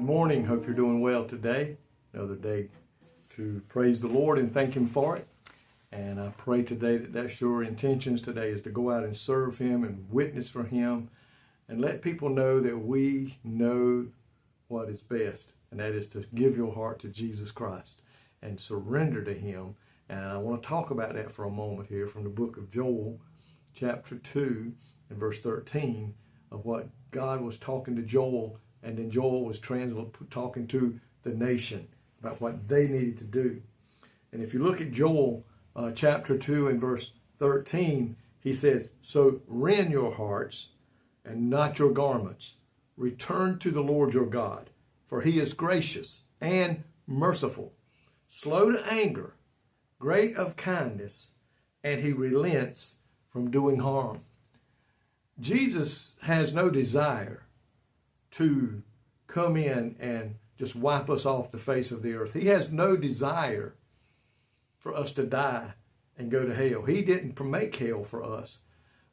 Good morning. Hope you're doing well today. Another day to praise the Lord and thank Him for it. And I pray today that that's your intentions today, is to go out and serve Him and witness for Him and let people know that we know what is best. And that is to give your heart to Jesus Christ and surrender to Him. And I want to talk about that for a moment here from the book of Joel, chapter 2 and verse 13, of what God was talking to Joel. And then Joel was talking to the nation about what they needed to do. And if you look at Joel chapter 2 and verse 13, he says, "So rend your hearts and not your garments. Return to the Lord your God, for He is gracious and merciful, slow to anger, great of kindness, and He relents from doing harm." Jesus has no desire to come in and just wipe us off the face of the earth. He has no desire for us to die and go to hell. He didn't make hell for us.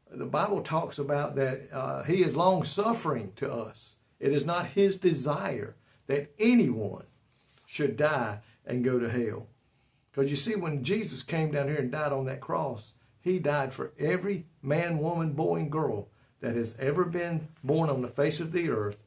The Bible talks about that He is long-suffering to us. It is not His desire that anyone should die and go to hell. Because you see, when Jesus came down here and died on that cross, He died for every man, woman, boy, and girl that has ever been born on the face of the earth.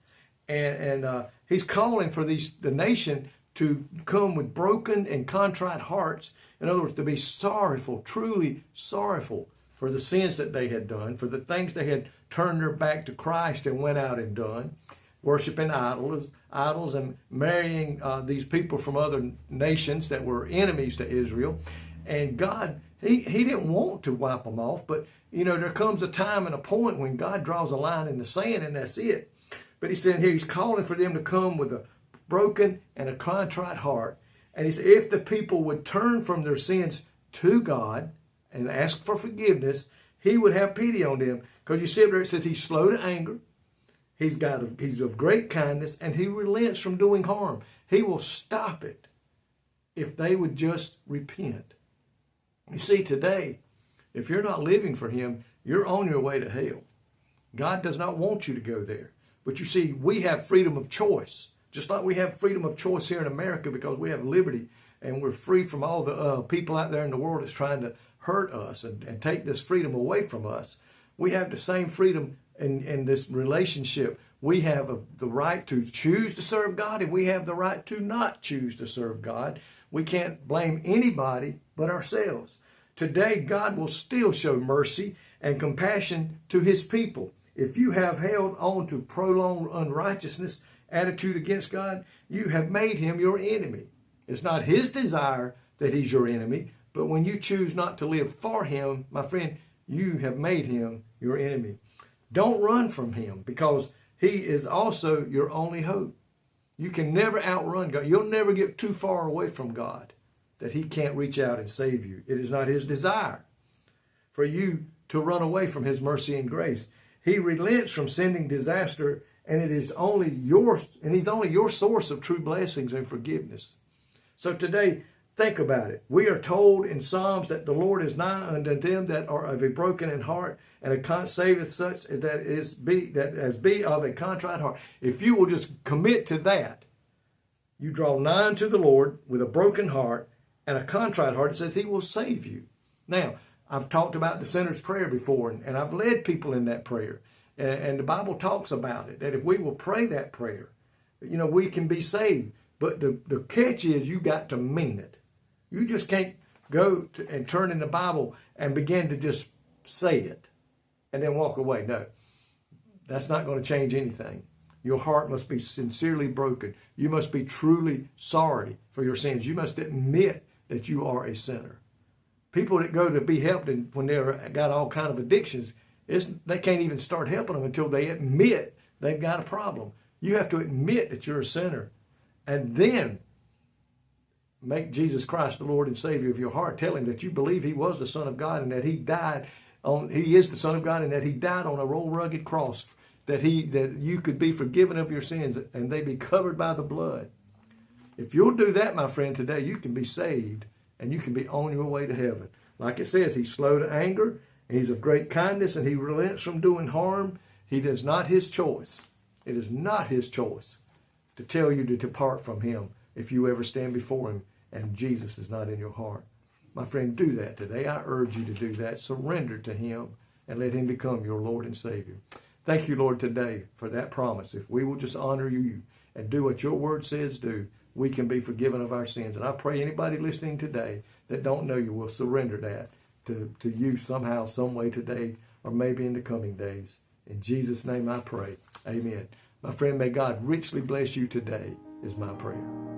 And He's calling for the nation to come with broken and contrite hearts. In other words, to be sorrowful, truly sorrowful for the sins that they had done, for the things they had turned their back to Christ and went out and done, worshiping idols and marrying these people from other nations that were enemies to Israel. And God, He didn't want to wipe them off, but there comes a time and a point when God draws a line in the sand, and that's it. But He said here, He's calling for them to come with a broken and a contrite heart. And He said, if the people would turn from their sins to God and ask for forgiveness, He would have pity on them. Because you see up there, it says He's slow to anger. He's of great kindness, and He relents from doing harm. He will stop it if they would just repent. You see, today, if you're not living for Him, you're on your way to hell. God does not want you to go there. But you see, we have freedom of choice, just like we have freedom of choice here in America, because we have liberty and we're free from all the people out there in the world that's trying to hurt us and take this freedom away from us. We have the same freedom in this relationship. We have the right to choose to serve God, and we have the right to not choose to serve God. We can't blame anybody but ourselves. Today, God will still show mercy and compassion to His people. If you have held on to prolonged unrighteousness, attitude against God, you have made Him your enemy. It's not His desire that He's your enemy, but when you choose not to live for Him, my friend, you have made Him your enemy. Don't run from Him, because He is also your only hope. You can never outrun God. You'll never get too far away from God that He can't reach out and save you. It is not His desire for you to run away from His mercy and grace. He relents from sending disaster, and He's only your source of true blessings and forgiveness. So today, think about it. We are told in Psalms that the Lord is nigh unto them that are of a broken in heart, and saveth such as be of a contrite heart. If you will just commit to that, you draw nigh unto the Lord with a broken heart and a contrite heart. It says He will save you. Now, I've talked about the sinner's prayer before, and I've led people in that prayer. And the Bible talks about it, that if we will pray that prayer, we can be saved. But the catch is, you got to mean it. You just can't go and turn in the Bible and begin to just say it and then walk away. No, that's not going to change anything. Your heart must be sincerely broken. You must be truly sorry for your sins. You must admit that you are a sinner. People that go to be helped when they've got all kind of addictions, they can't even start helping them until they admit they've got a problem. You have to admit that you're a sinner, and then make Jesus Christ the Lord and Savior of your heart. Tell Him that you believe He was the Son of God, and that He is the Son of God, and that He died on a old rugged cross, that you could be forgiven of your sins and they be covered by the blood. If you'll do that, my friend, today, you can be saved. And you can be on your way to heaven. Like it says, He's slow to anger, and He's of great kindness, and He relents from doing harm. It is not His choice. It is not His choice to tell you to depart from him if you ever stand before him and Jesus is not in your heart. My friend, do that today. I urge you to do that. Surrender to him and let him become your Lord and Savior. Thank you, Lord, today for that promise. If we will just honor you and do what your word says do, we can be forgiven of our sins. And I pray anybody listening today that don't know you will surrender that to you somehow, some way today, or maybe in the coming days. In Jesus' name I pray. Amen. My friend, may God richly bless you today is my prayer.